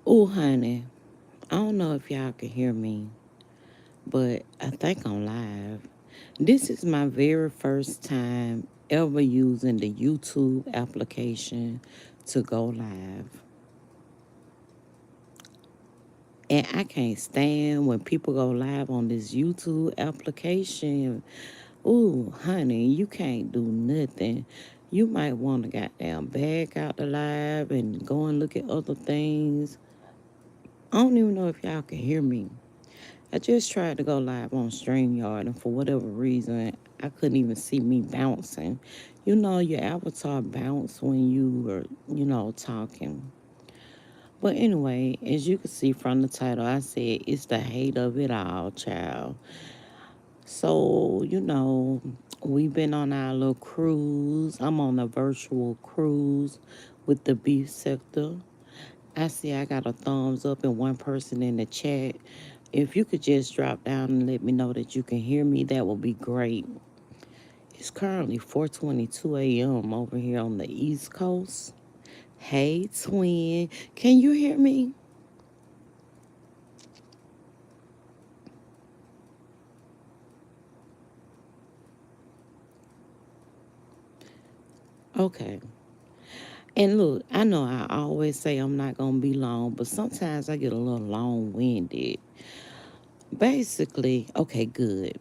Oh, honey, I don't know if y'all can hear me, but I think I'm live. This is my very first time ever using the YouTube application to go live. And I can't stand when people go live on this YouTube application. Ooh, honey, you can't do nothing. You might want to goddamn back out the live and go and look at other things. I don't even know if y'all can hear me. I just tried to go live on StreamYard, and for whatever reason, I couldn't even see me bouncing. You know, your avatar bounce when you were, talking. But anyway, as you can see from the title, I said it's the hate of it all, child. So, we've been on our little cruise. I'm on a virtual cruise with the beef sector. I see I got a thumbs up and one person in the chat. If you could just drop down and let me know that you can hear me, that would be great. It's currently 4:22 a.m. over here on the East Coast. Hey, twin, can you hear me? Okay. And look, I know I always say I'm not going to be long, but sometimes I get a little long winded. Basically, okay, good.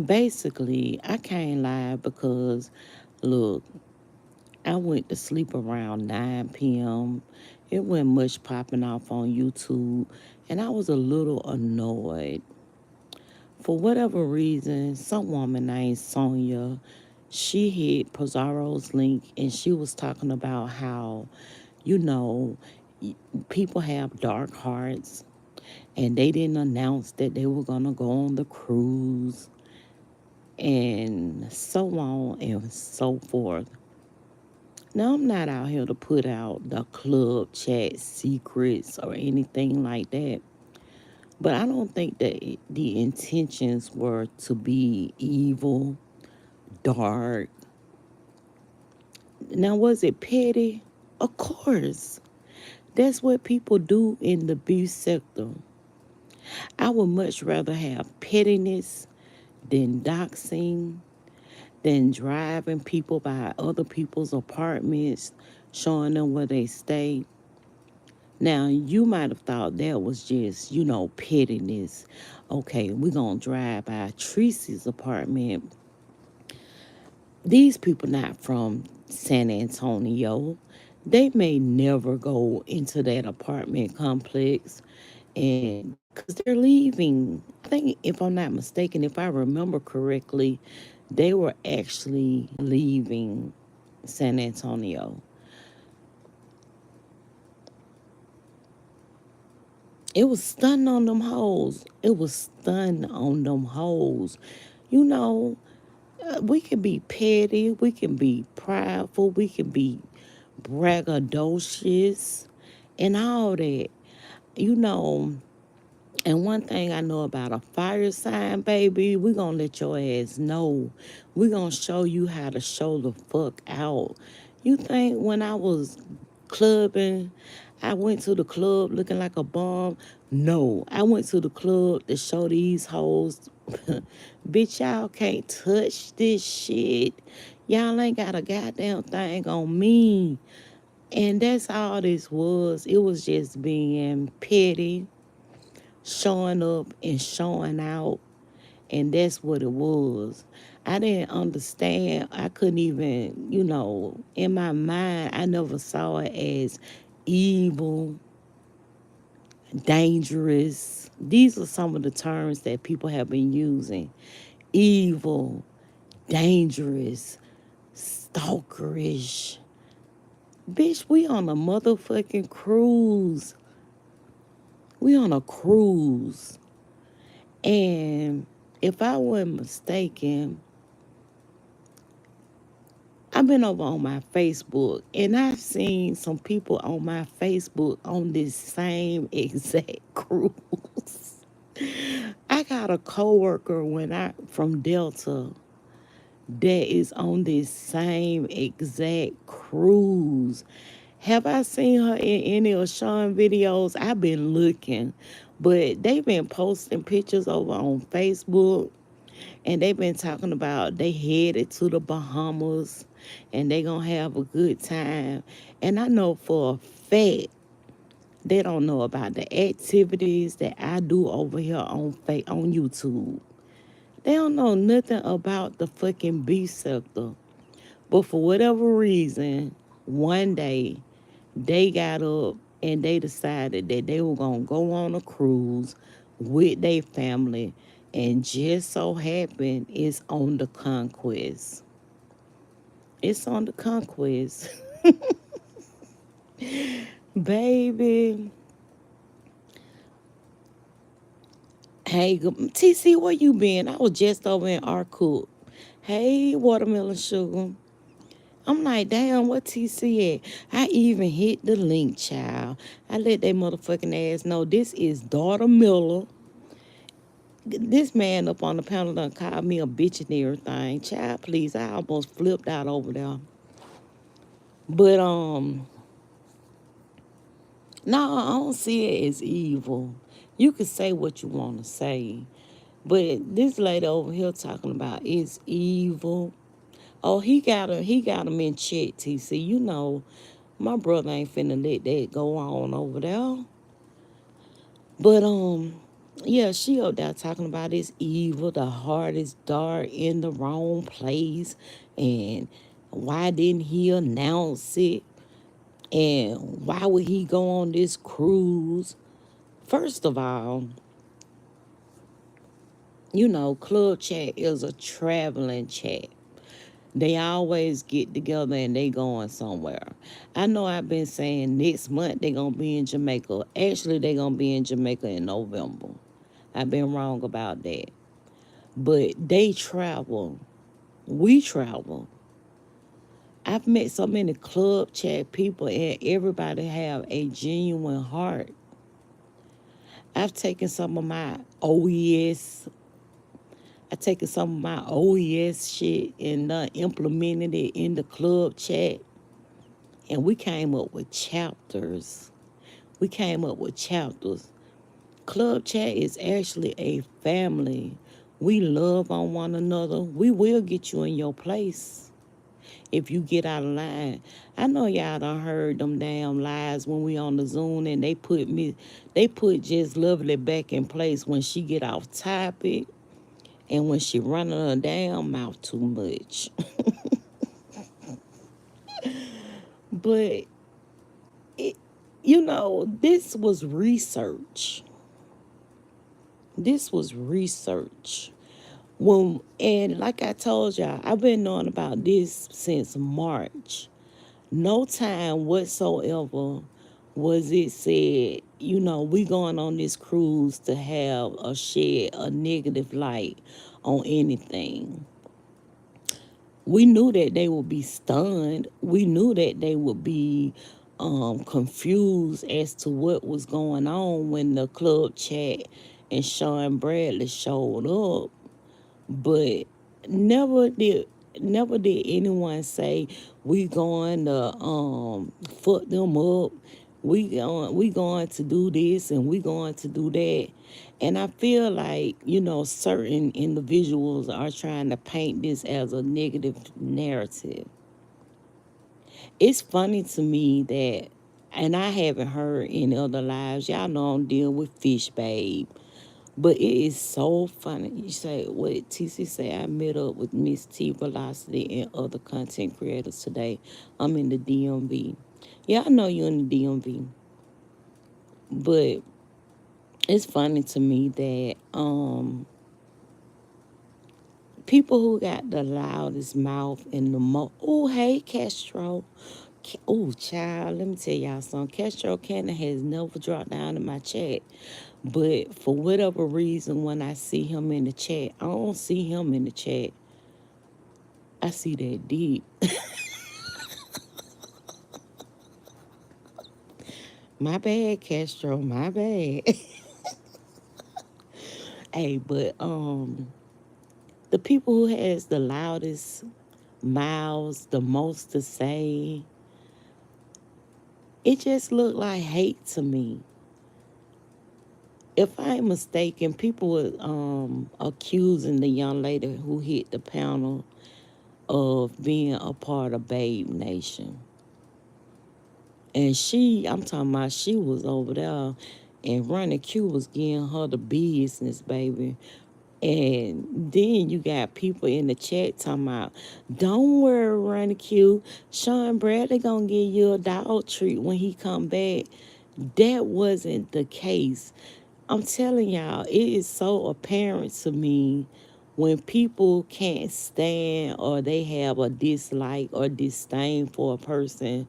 Basically, I can't lie because, look, I went to sleep around 9 p.m. It wasn't much popping off on YouTube, and I was a little annoyed. For whatever reason, some woman named Sonia, she hit Pizarro's link and she was talking about how, you know, people have dark hearts and they didn't announce that they were going to go on the cruise and so on and so forth. Now, I'm not out here to put out the club chat secrets or anything like that, but I don't think that the intentions were to be evil, dark. Now, was it petty? Of course. That's what people do in the beef sector. I would much rather have pettiness than doxing, than driving people by other people's apartments, showing them where they stay. Now, you might have thought that was just, pettiness. Okay, we're going to drive by Tracy's apartment. These people not from San Antonio. They may never go into that apartment complex and because they're leaving. I think, if I'm not mistaken, if I remember correctly, they were actually leaving San Antonio. It was stunning on them hoes. It was stunning on them hoes. You know, we can be petty, we can be prideful, we can be braggadocious, and all that. You know, and one thing I know about a fire sign, baby, we gonna let your ass know. We gonna show you how to show the fuck out. You think when I was clubbing, I went to the club looking like a bum? No, I went to the club to show these hoes, bitch, y'all can't touch this shit. Y'all ain't got a goddamn thing on me. And that's all this was. It was just being petty, showing up and showing out, and that's what it was. I didn't understand. I couldn't even, in my mind, I never saw it as evil, dangerous. These are some of the terms that people have been using: evil, dangerous, stalkerish. Bitch, we on a motherfucking cruise. We on a cruise. And if I wasn't mistaken, I've been over on my Facebook and I've seen some people on my Facebook on this same exact cruise. I got a coworker when I from Delta that is on this same exact cruise. Have I seen her in any of Sean videos? I've been looking, but they've been posting pictures over on Facebook, and they've been talking about they headed to the Bahamas, and they gonna have a good time. And I know for a fact they don't know about the activities that I do over here on YouTube. They don't know nothing about the fucking beef sector. But for whatever reason, one day they got up and they decided that they were going to go on a cruise with their family, and just so happened it's on the Conquest. It's on the Conquest. Baby. Hey, TC, where you been? I was just over in Arcoot. Hey, watermelon sugar. I'm like, damn, what TC at? I even hit the link, child. I let that motherfucking ass know this is daughter Miller. This man up on the panel done called me a bitch and everything. Child, please, I almost flipped out over there. But no, I don't see it as evil. You can say what you want to say, but this lady over here talking about it's evil. Oh, he got him in check, TC. You know, my brother ain't finna let that go on over there. But yeah, she up there talking about it's evil, the heart is dark in the wrong place, and why didn't he announce it? And why would he go on this cruise? First of all, you know, Club Chat is a traveling chat. They always get together and they going somewhere. I know I've been saying next month they gonna be in Jamaica. Actually, they gonna be in Jamaica in November. I've been wrong about that. But they travel. We travel. I've met so many Club Chat people, and everybody have a genuine heart. I've taken some of my OES. I've taken some of my OES shit and implemented it in the Club Chat. And we came up with chapters. We came up with chapters. Club Chat is actually a family. We love on one another. We will get you in your place if you get out of line. I know y'all done heard them damn lies when we on the Zoom, and they put Just Lovely back in place when she get off topic and when she running her damn mouth too much. But it, you know, this was research. This was research. And like I told y'all, I've been knowing about this since March. No time whatsoever was it said, you know, we going on this cruise to have a shed a negative light on anything. We knew that they would be stunned. We knew that they would be confused as to what was going on when the Club Chat and Sean Bradley showed up. But never did never did anyone say we going to fuck them up. We going to do this and we going to do that. And I feel like, you know, certain individuals are trying to paint this as a negative narrative. It's funny to me that, and I haven't heard any other lives. Y'all know I'm dealing with Fish Babe. But it is so funny. You say what TC say. I met up with Miss T Velocity and other content creators today. I'm in the DMV. Yeah, I know you're in the DMV. But it's funny to me that people who got the loudest mouth and the most. Oh, hey, Castro. Oh, child, let me tell y'all something. Castro Cannon has never dropped down in my chat. But for whatever reason, when I see him in the chat, I don't see him in the chat. I see that deep. My bad, Castro. My bad. Hey, but the people who has the loudest mouths, the most to say, It just looked like hate to me. If I ain't mistaken, people were accusing the young lady who hit the panel of being a part of Babe Nation. And I'm talking about she was over there, and Ronnie Q was giving her the business, baby. And then you got people in the chat talking about, don't worry, Ronnie Q, Sean Bradley gonna give you a dog treat when he come back. That wasn't the case. I'm telling y'all, it is so apparent to me when people can't stand or they have a dislike or disdain for a person,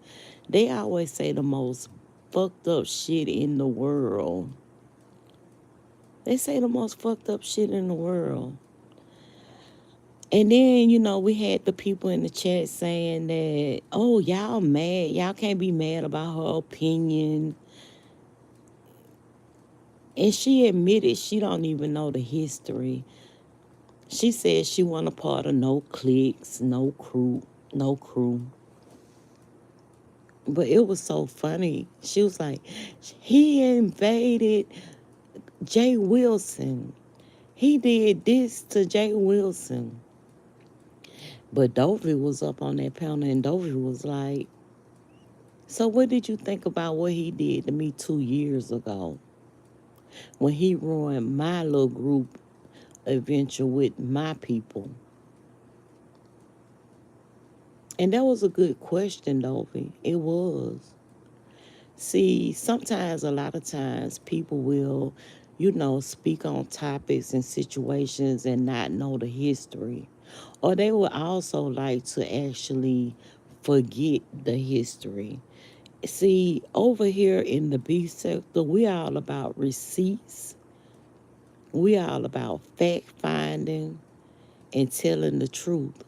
they always say the most fucked up shit in the world. They say the most fucked up shit in the world. And then, we had the people in the chat saying that, oh, y'all mad. Y'all can't be mad about her opinion. And she admitted she don't even know the history. She said she wasn't a part of no cliques, no crew, no crew. But it was so funny. She was like, he invaded Jay Wilson. He did this to Jay Wilson. But Dovey was up on that panel, and Dovey was like, so what did you think about what he did to me 2 years ago when he ruined my little group adventure with my people? And that was a good question, Dovey. It was. See, sometimes, a lot of times, people will, speak on topics and situations and not know the history. Or they would also like to actually forget the history. See, over here in the beef sector, we all about receipts. We all about fact finding and telling the truth.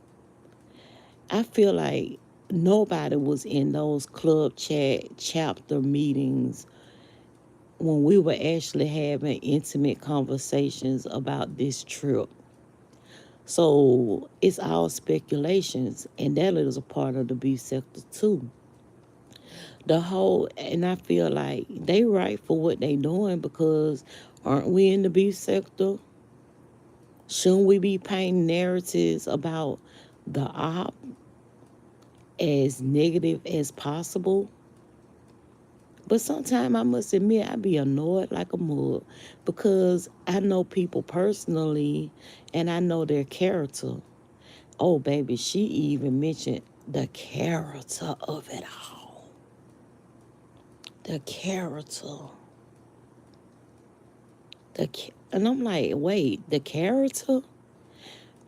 I feel like nobody was in those club chat chapter meetings when we were actually having intimate conversations about this trip. So it's all speculations, and that is a part of the beef sector too. And I feel like they right for what they doing, because aren't we in the beef sector? Shouldn't we be painting narratives about the op as negative as possible? But sometimes I must admit I be annoyed like a mug, because I know people personally and I know their character. Oh, baby, she even mentioned the character of it all. The character. And I'm like, wait, the character?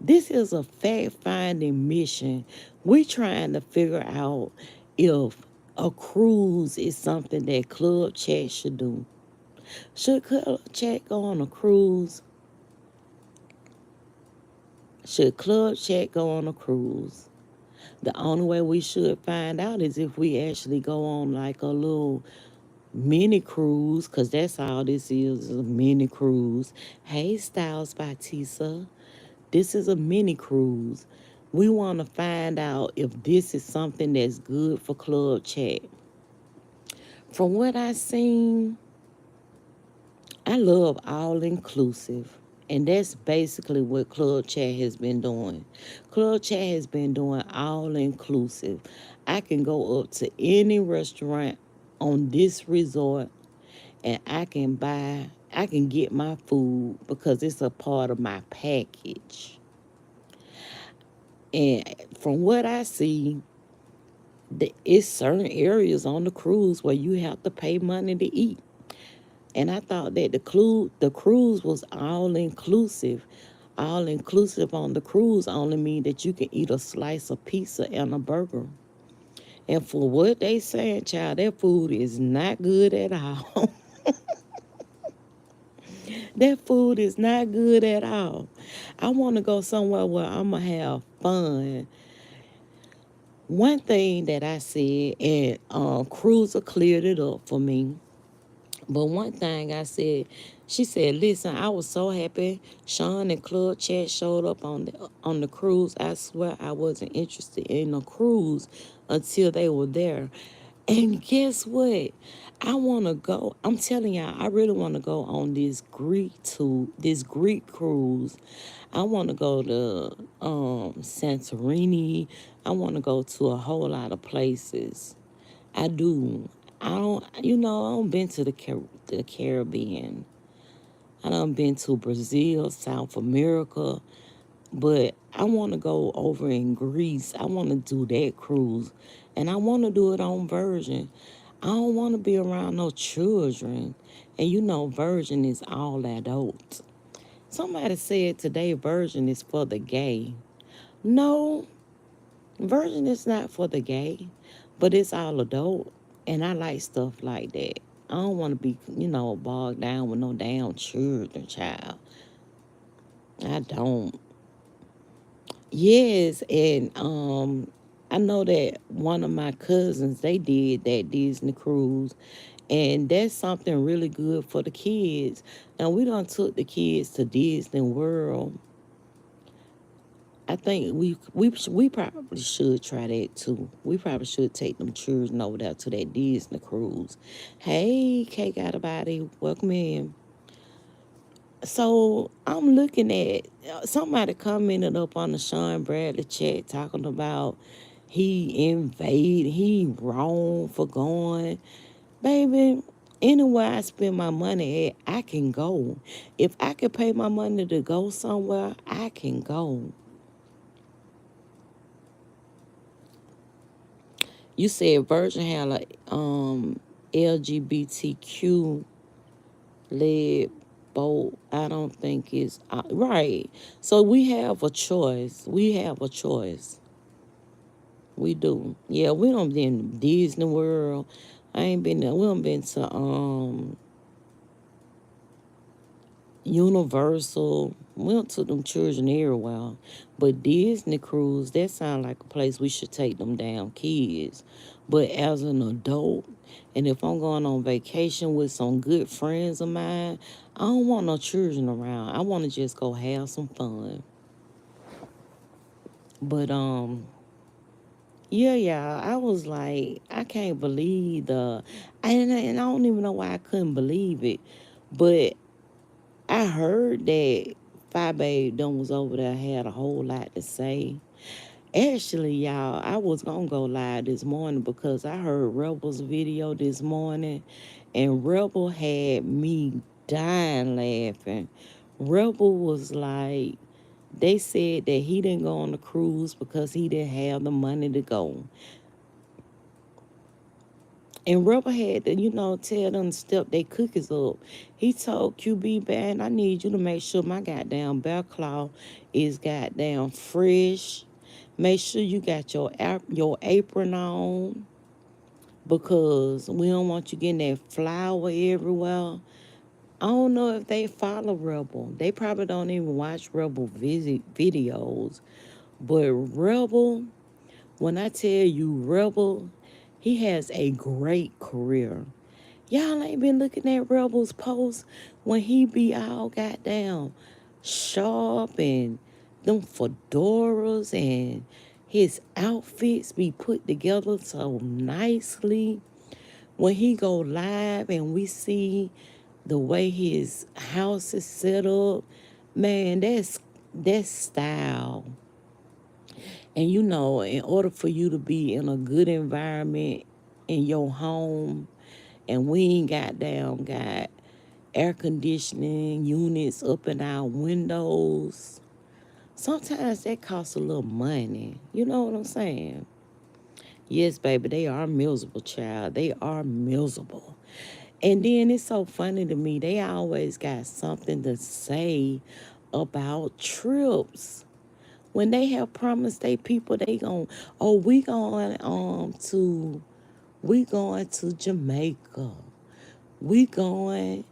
This is a fact-finding mission. We're trying to figure out if a cruise is something that Club Chat should do. Should Club Chat go on a cruise? Should Club Chat go on a cruise? The only way we should find out is if we actually go on like a little mini cruise, because that's all this is a mini cruise. Hey, Styles by Tisa. This is a mini cruise. We want to find out if this is something that's good for Club Chat. From what I seen, I love all inclusive. And that's basically what Club Chat has been doing. Club Chat has been doing all inclusive. I can go up to any restaurant on this resort and I can get my food because it's a part of my package. And from what I see, it's certain areas on the cruise where you have to pay money to eat. And I thought that the cruise was all inclusive. All inclusive on the cruise only mean that you can eat a slice of pizza and a burger. And for what they saying, child, that food is not good at all. That food is not good at all. I want to go somewhere where I'm going to have fun. One thing that I said, and Cruiser cleared it up for me, but one thing I said, she said, listen, I was so happy Sean and Club Chat showed up on the cruise. I swear I wasn't interested in a cruise until they were there. And guess what? I want to go. I'm telling y'all, I really want to go on this Greek cruise. I want to go to Santorini. I want to go to a whole lot of places. I do. I don't been to the Caribbean. I done been to Brazil, South America, but I want to go over in Greece. I want to do that cruise, and I want to do it on Virgin. I don't want to be around no children, and Virgin is all adults. Somebody said today Virgin is for the gay. No, Virgin is not for the gay, but it's all adult, and I like stuff like that. I don't want to be, bogged down with no damn children, child. I don't. Yes, and I know that one of my cousins they did that Disney cruise, and that's something really good for the kids. Now we done took the kids to Disney World. I think we probably should try that too. We probably should take them children over there to that Disney cruise. Hey, K got a body, welcome in. So I'm looking at somebody commented up on the Sean Bradley chat talking about he wrong for going. Baby, anywhere I spend my money at, I can go. If I can pay my money to go somewhere, I can go. You said Virgin had a LGBTQ led boat. I don't think it's right. So we have a choice. We have a choice. We do. Yeah, we don't been Disney World. I ain't been there. We don't been to Universal. We don't took them children everywhere. But Disney cruise, that sound like a place we should take them damn kids. But as an adult, and if I'm going on vacation with some good friends of mine, I don't want no children around. I want to just go have some fun. But yeah, I was like, I can't believe and I don't even know why I couldn't believe it. But I heard that Five Babe done was over there, had a whole lot to say. Actually, y'all, I was gonna go live this morning because I heard Rebel's video this morning, and Rebel had me dying laughing. Rebel was like, they said that he didn't go on the cruise because he didn't have the money to go. And Rebel had to, tell them to step their cookies up. He told QB Band, I need you to make sure my goddamn bear claw is goddamn fresh. Make sure you got your apron on because we don't want you getting that flour everywhere. I don't know if they follow Rebel. They probably don't even watch Rebel videos. But Rebel, when I tell you Rebel, he has a great career. Y'all ain't been looking at Rebel's posts when he be all goddamn sharp and them fedoras and his outfits be put together so nicely. When he go live and we see the way his house is set up, man, that's style. And in order for you to be in a good environment in your home, and we ain't got air conditioning units up in our windows, sometimes that costs a little money. You know what I'm saying? Yes, baby, they are miserable, child. They are miserable. And then it's so funny to me, they always got something to say about trips. When they have promised they people they gon' oh we going to Jamaica. We going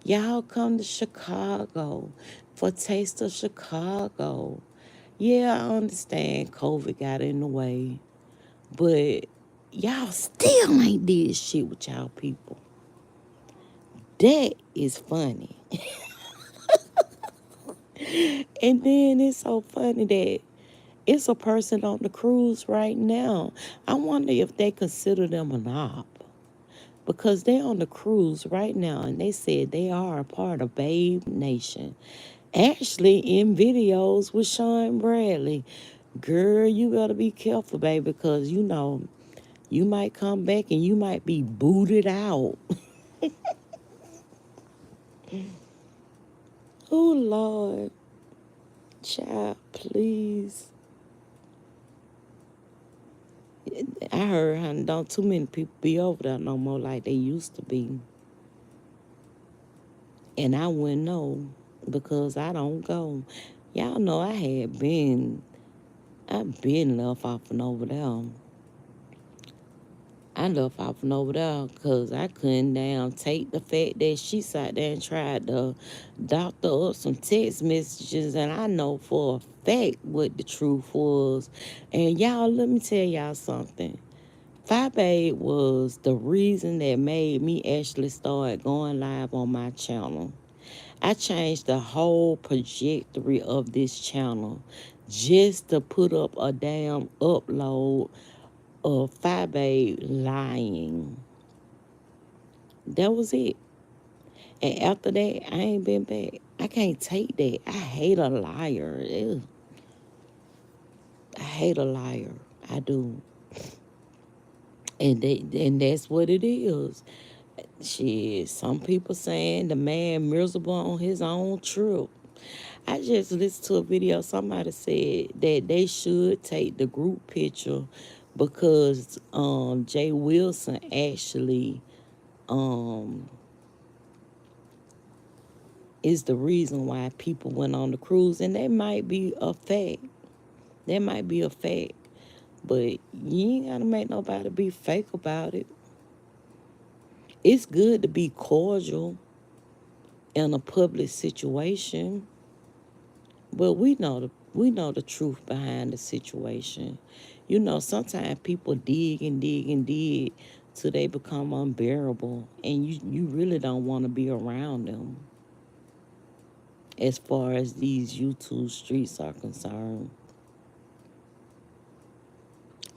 y'all come to Chicago for Taste of Chicago. Yeah, I understand COVID got in the way, but y'all still ain't did shit with y'all people. That is funny. And then it's so funny that it's a person on the cruise right now. I wonder if they consider them an op. because they're on the cruise right now and they said they are a part of Babe Nation. Actually, in videos with Sean Bradley. Girl, you gotta be careful, baby, because you might come back and you might be booted out. Oh, Lord. Child, please. I heard, honey, don't too many people be over there no more like they used to be. And I wouldn't know because I don't go. Y'all know I've been left off and over there. I left off and over there because I couldn't damn take the fact that she sat there and tried to doctor up some text messages, and I know for a fact what the truth was. And y'all, let me tell y'all something. Phi Babe was the reason that made me actually start going live on my channel. I changed the whole trajectory of this channel just to put up a damn upload of Phi Babe lying. That was it. And after that, I ain't been back. I can't take that. I hate a liar. Ew. I hate a liar. I do. And that's what it is. Shit, some people saying the man miserable on his own trip. I just listened to a video. Somebody said that they should take the group picture because Jay Wilson actually um, is the reason why people went on the cruise, and that might be a fact. That might be a fact, but you ain't gotta make nobody be fake about it. It's good to be cordial in a public situation, but we know the truth behind the situation. Sometimes people dig and dig and dig till they become unbearable, and you really don't want to be around them as far as these YouTube streets are concerned.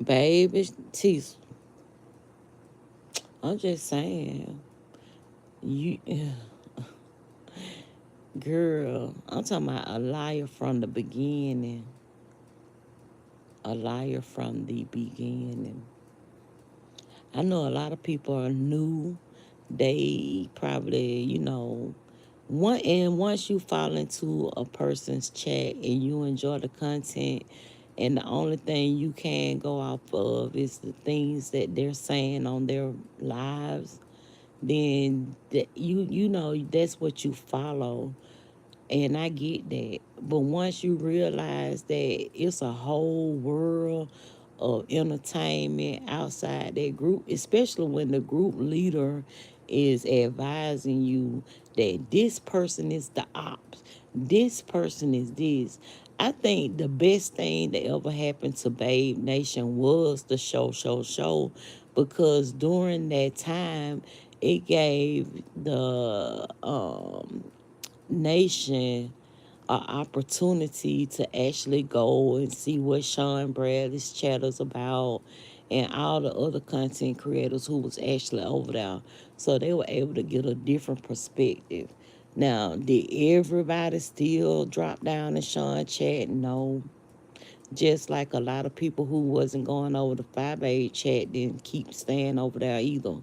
Baby, Tease, I'm just saying, you, girl, I'm talking about a liar from the beginning. A liar from the beginning. I know a lot of people are new. They probably, once you fall into a person's chat and you enjoy the content, and the only thing you can go off of is the things that they're saying on their lives, then that's what you follow. And I get that. But once you realize that it's a whole world of entertainment outside that group, especially when the group leader is advising you that this person is the ops, this person is this. I think the best thing that ever happened to Babe Nation was the show, because during that time, it gave the nation an opportunity to actually go and see what Sean Bradley's chatter's about and all the other content creators who was actually over there. So they were able to get a different perspective. Now, did everybody still drop down in Sean chat? No. Just like a lot of people who wasn't going over the 5A chat didn't keep staying over there either.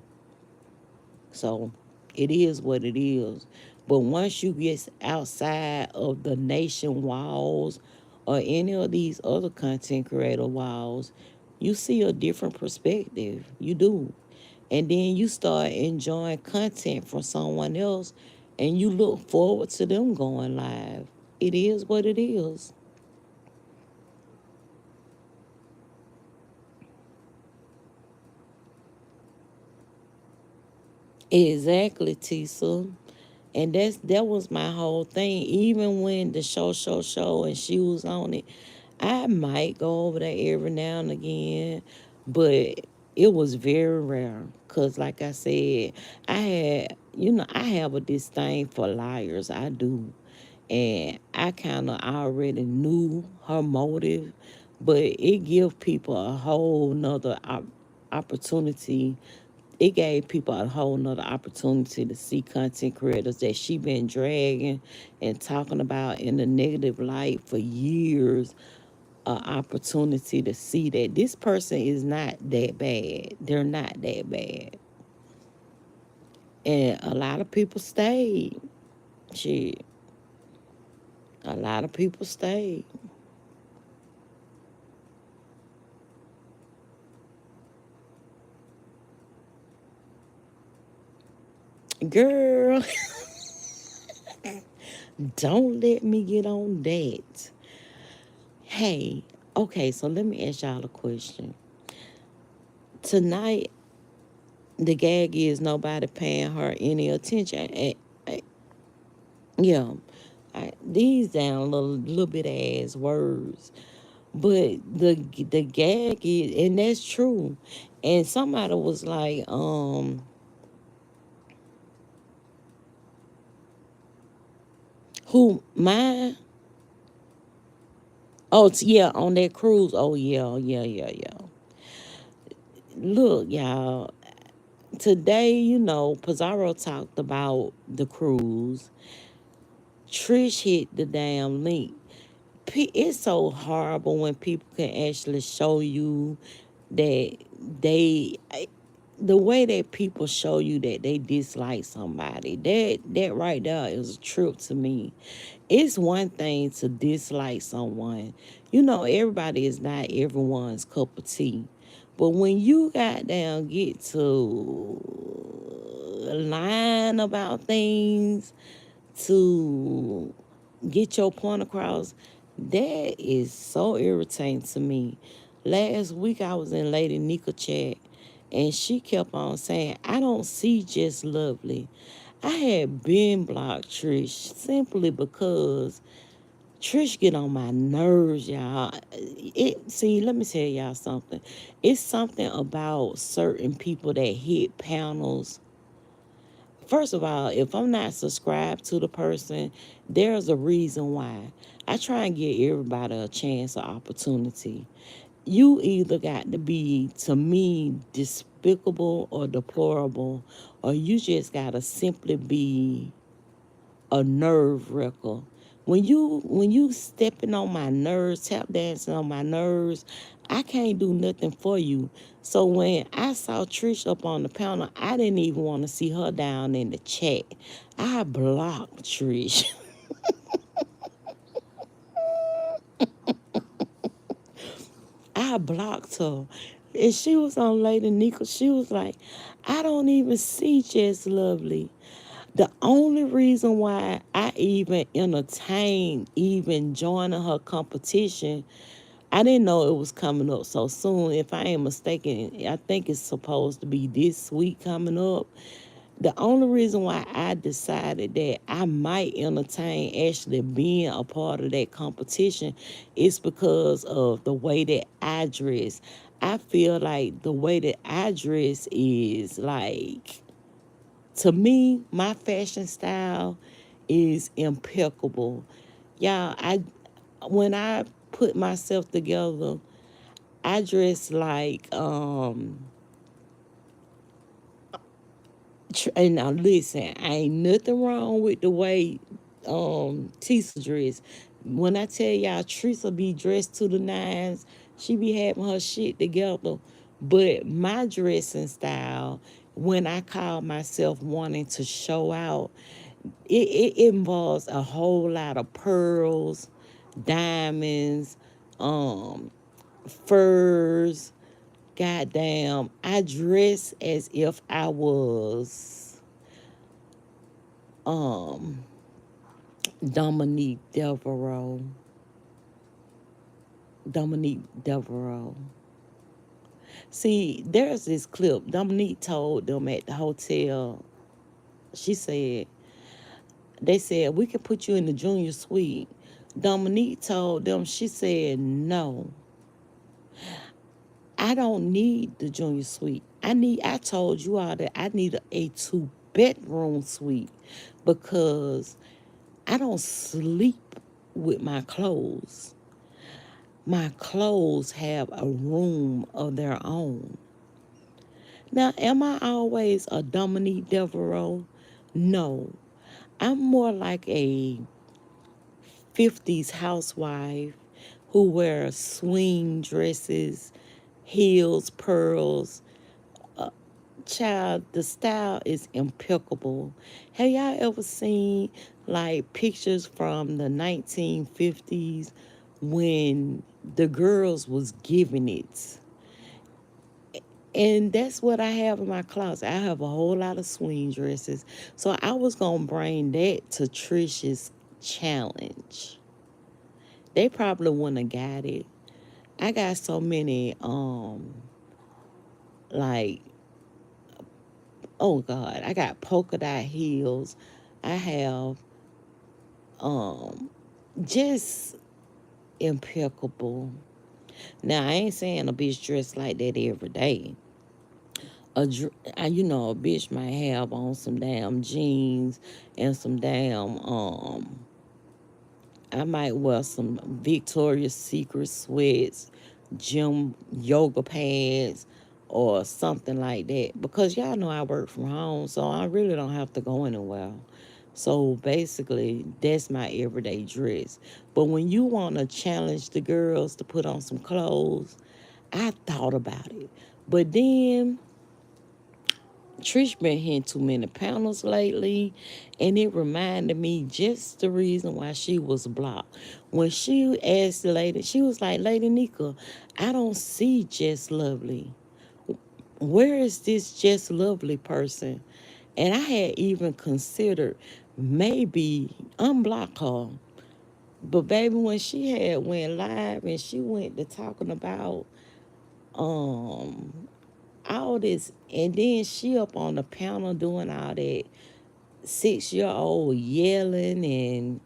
So it is what it is. But once you get outside of the nation walls or any of these other content creator walls, you see a different perspective. You do. And then you start enjoying content from someone else and you look forward to them going live. It is what it is. Exactly, Tisa. And that was my whole thing. Even when the show, and she was on it, I might go over there every now and again, but it was very rare. Cause like I said, I have a disdain for liars. I do, and I kind of already knew her motive, but it gives people a whole nother opportunity it gave people a whole nother opportunity to see content creators that she been dragging and talking about in the negative light for years. An opportunity to see that this person is not that bad. They're not that bad. And a lot of people stayed. Shit. A lot of people stayed. Girl, don't let me get on that. Hey, okay, so let me ask y'all a question. Tonight, the gag is nobody paying her any attention. Yeah, these down little bit ass words, but the gag is, and that's true. And somebody was like, who mine? Oh, yeah, on that cruise. Oh yeah, yeah, yeah, yeah. Look, y'all. Today, Pizarro talked about the cruise. Trish hit the damn link. It's so horrible when people can actually show you that they the way that people show you that they dislike somebody, that right there is a trip to me. It's one thing to dislike someone. Everybody is not everyone's cup of tea. But when you goddamn get to lying about things to get your point across, that is so irritating to me. Last week I was in Lady Nika chat and she kept on saying, I don't see just lovely. I had been blocked Trish simply because Trish get on my nerves, y'all. Let me tell y'all something. It's something about certain people that hit panels. First of all, if I'm not subscribed to the person, there's a reason why. I try and give everybody a chance or opportunity. You either got to be, to me, despicable or deplorable, or you just got to simply be a nerve wrecker. When you stepping on my nerves, tap dancing on my nerves, I can't do nothing for you. So when I saw Trish up on the panel, I didn't even want to see her down in the chat. I blocked Trish. I blocked her. And she was on Lady Nika. She was like, I don't even see Just Lovely. The only reason why I even entertained even joining her competition, I didn't know it was coming up so soon. If I ain't mistaken, I think it's supposed to be this week coming up. The only reason why I decided that I might entertain actually being a part of that competition is because of the way that I dress. I feel like the way that I dress is like, to me, my fashion style is impeccable. Y'all, when I put myself together, I dress like and now listen, ain't nothing wrong with the way Tisa dress. When I tell y'all Teresa be dressed to the nines, she be having her shit together. But my dressing style, when I call myself wanting to show out, it involves a whole lot of pearls, diamonds, um, furs. Goddamn, I dress as if I was um Dominique Devereaux. Dominique Devereaux. See, there's this clip. Dominique told them at the hotel, she said, they said, we can put you in the junior suite. Dominique told them, she said, no, I don't need the junior suite. I told you all that I need a two-bedroom suite because I don't sleep with my clothes. My clothes have a room of their own. Now, am I always a Dominique Devereaux? No. I'm more like a 50s housewife who wears swing dresses, heels, pearls. Child, the style is impeccable. Have y'all ever seen like pictures from the 1950s when the girls was giving it? And that's what I have in my closet. I have a whole lot of swing dresses. So I was going to bring that to Trisha's challenge. They probably wouldn't have got it. I got so many, like, oh God, I got polka dot heels. I have, um, just impeccable. Now, I ain't saying a bitch dressed like that every day. A bitch might have on some damn jeans and some damn I might wear some Victoria's Secret sweats, gym yoga pants, or something like that. Because y'all know I work from home, so I really don't have to go anywhere. So basically, that's my everyday dress. But when you want to challenge the girls to put on some clothes, I thought about it. But then Trish been hitting too many panels lately, and it reminded me just the reason why she was blocked. When she asked the lady, she was like, Lady Nika, I don't see Just Lovely. Where is this Just Lovely person? And I had even considered maybe unblock her. But baby, when she had went live and she went to talking about um all this, and then she up on the panel doing all that 6-year old yelling, and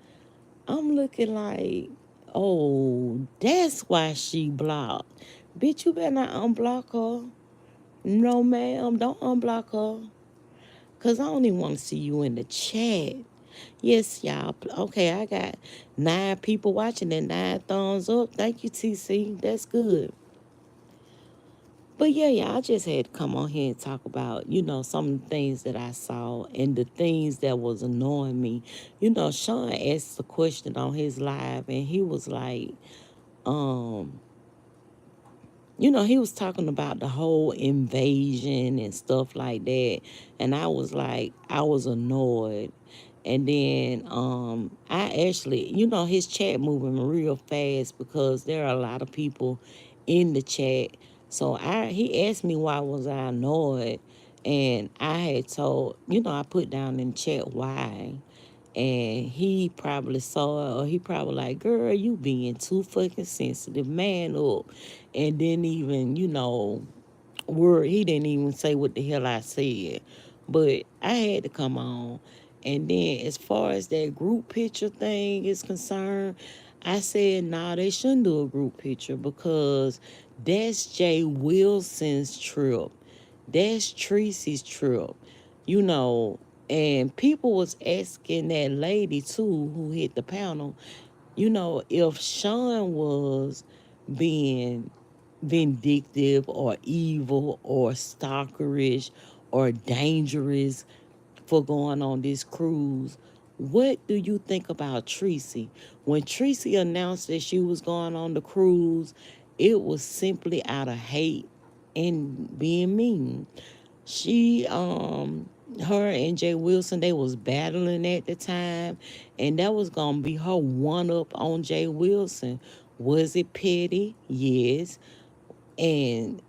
I'm looking like, oh, that's why she blocked. Bitch, you better not unblock her. No, ma'am, don't unblock her. Because I don't even want to see you in the chat. Yes, y'all. Okay, I got 9 people watching and 9 thumbs up. Thank you, TC. That's good. But yeah, I just had to come on here and talk about, some of the things that I saw and the things that was annoying me. Sean asked a question on his live, and he was like, um, he was talking about the whole invasion and stuff like that. And I was like, I was annoyed. And then I actually, his chat moving real fast because there are a lot of people in the chat. So he asked me why was I annoyed. And I had told, I put down in the chat why. And he probably saw it, or he probably like, girl, you being too fucking sensitive, man up. And didn't even, word, he didn't even say what the hell I said. But I had to come on. And then as far as that group picture thing is concerned, I said, nah, they shouldn't do a group picture because that's Jay Wilson's trip. That's Tracy's trip. You know, and people was asking that lady too who hit the panel, if Sean was being vindictive or evil or stalkerish or dangerous for going on this cruise, what do you think about Tracy? When Tracy announced that she was going on the cruise, it was simply out of hate and being mean. She her and Jay Wilson, they was battling at the time, and that was gonna be her one up on Jay Wilson. Was it petty? Yes. And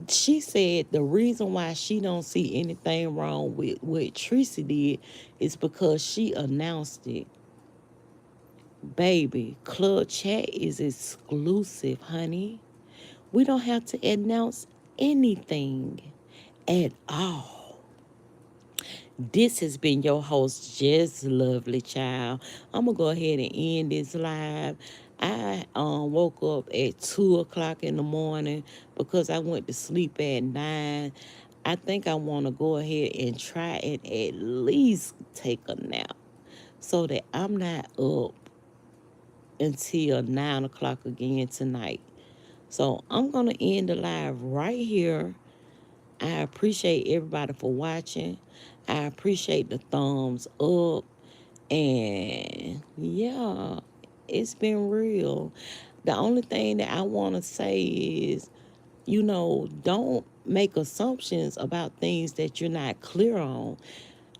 she said the reason why she don't see anything wrong with what Tracy did is because she announced it. Baby, Club Chat is exclusive, honey. We don't have to announce anything at all. This has been your host, Just Lovely Child. I'm gonna go ahead and end this live. I woke up at 2 o'clock in the morning because I went to sleep at 9. I think I want to go ahead and try and at least take a nap so that I'm not up until 9 o'clock again tonight. So I'm gonna end the live right here. I appreciate everybody for watching. I appreciate the thumbs up. And yeah, it's been real. The only thing that I want to say is, don't make assumptions about things that you're not clear on.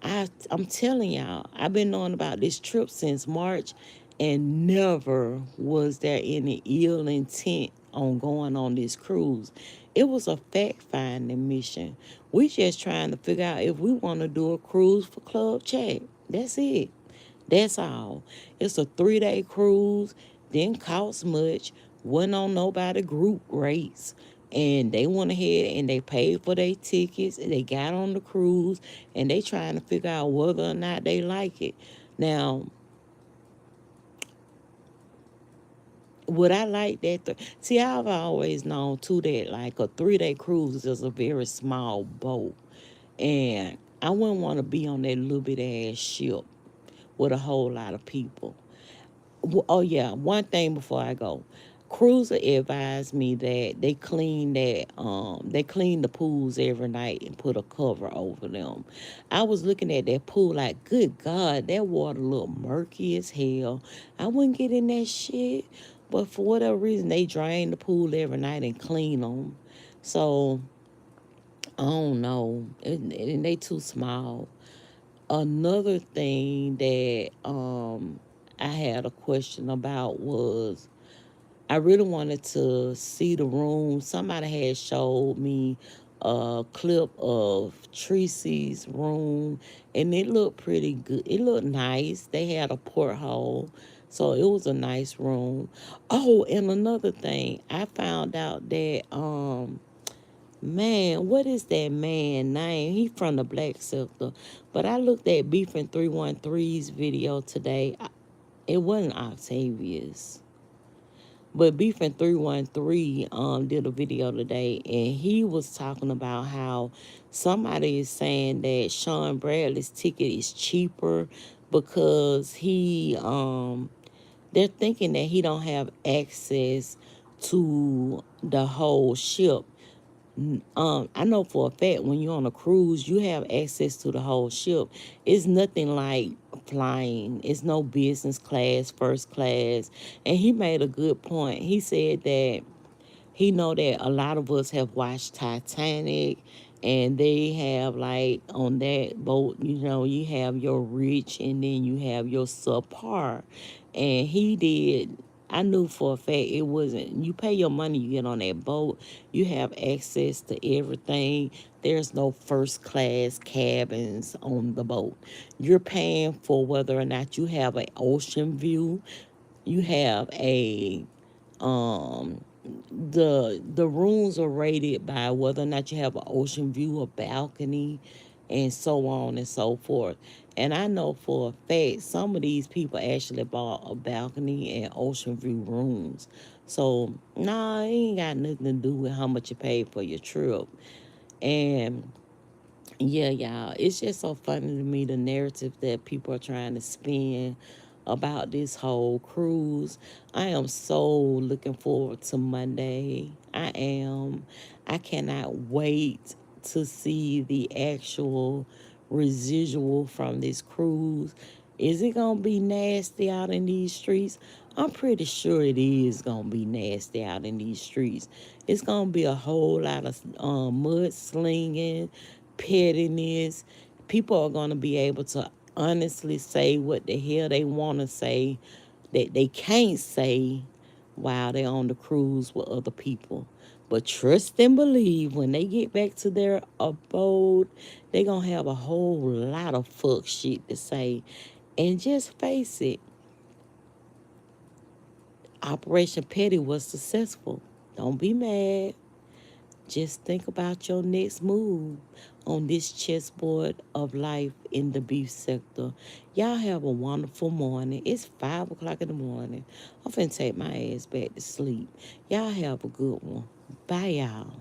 I'm telling y'all, I've been knowing about this trip since March, and never was there any ill intent on going on this cruise. It was a fact finding mission. We just trying to figure out if we want to do a cruise for Club Chat. That's it. That's all. It's a 3-day cruise. Didn't cost much. Wasn't on nobody group rates. And they went ahead and they paid for their tickets. And they got on the cruise. And they trying to figure out whether or not they like it. Now, would I like that? See, I've always known, too, that like a 3-day cruise is a very small boat. And I wouldn't want to be on that little bit ass ship with a whole lot of people. Oh yeah, one thing before I go. Cruiser advised me that they clean the pools every night and put a cover over them. I was looking at that pool like, good God, that water look murky as hell. I wouldn't get in that shit. But for whatever reason, they drain the pool every night and clean them. So I don't know. And they too small. Another thing that I had a question about was, I really wanted to see the room. Somebody had showed me a clip of Tracy's room, and it looked pretty good. It looked nice. They had a porthole, so it was a nice room. Oh, and another thing, I found out that man, what is that man name? He from the black sector. But I looked at Beefing 313's video today. It wasn't Octavius. But Beefing 313 did a video today, and he was talking about how somebody is saying that Sean Bradley's ticket is cheaper because they're thinking that he don't have access to the whole ship. I know for a fact when you're on a cruise, you have access to the whole ship. It's nothing like flying. It's no business class, first class. And he made a good point. He said that he know that a lot of us have watched Titanic, and they have like on that boat, you have your rich and then you have your subpar. And he did. I knew for a fact it wasn't. You pay your money, you get on that boat, you have access to everything. There's no first class cabins on the boat. You're paying for whether or not you have an ocean view. You have a the rooms are rated by whether or not you have an ocean view, a balcony, and so on and so forth. And I know for a fact some of these people actually bought a balcony and ocean view rooms. So nah, it ain't got nothing to do with how much you paid for your trip. And yeah, y'all, it's just so funny to me, the narrative that people are trying to spin about this whole cruise. I am so looking forward to Monday. I am. I cannot wait to see the actual residual from this cruise. Is it going to be nasty out in these streets? I'm pretty sure it is going to be nasty out in these streets. It's going to be a whole lot of mud slinging, pettiness. People are going to be able to honestly say what the hell they want to say that they can't say while they're on the cruise with other people. But trust and believe when they get back to their abode, they're going to have a whole lot of fuck shit to say. And just face it, Operation Petty was successful. Don't be mad. Just think about your next move on this chessboard of life in the beef sector. Y'all have a wonderful morning. It's 5 o'clock in the morning. I'm finna take my ass back to sleep. Y'all have a good one. Bye, y'all.